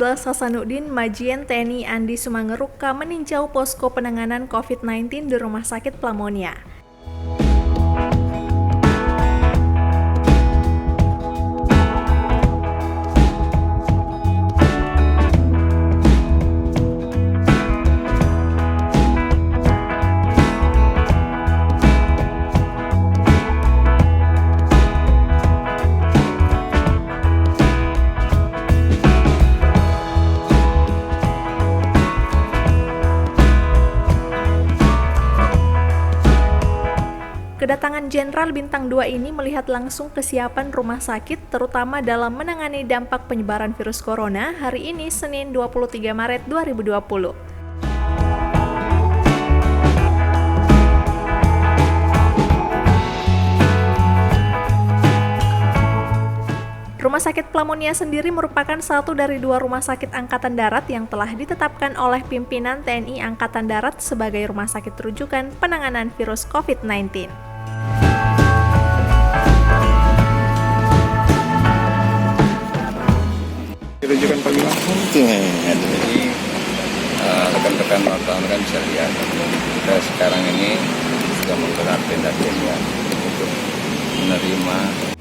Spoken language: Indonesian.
Kolonel Hasanuddin Majien TNI Andi Sumangeruka meninjau posko penanganan COVID-19 di Rumah Sakit Plamonia. Kedatangan Jenderal Bintang 2 ini melihat langsung kesiapan rumah sakit terutama dalam menangani dampak penyebaran virus corona hari ini Senin 23 Maret 2020. Rumah Sakit Plamonia sendiri merupakan satu dari dua rumah sakit Angkatan Darat yang telah ditetapkan oleh pimpinan TNI Angkatan Darat sebagai rumah sakit rujukan penanganan virus COVID-19. Rujukan pagi Mungkin jadi rekan-rekan wartawan kan bisa lihat kita sekarang ini sudah menggelar tenda-tenda untuk menerima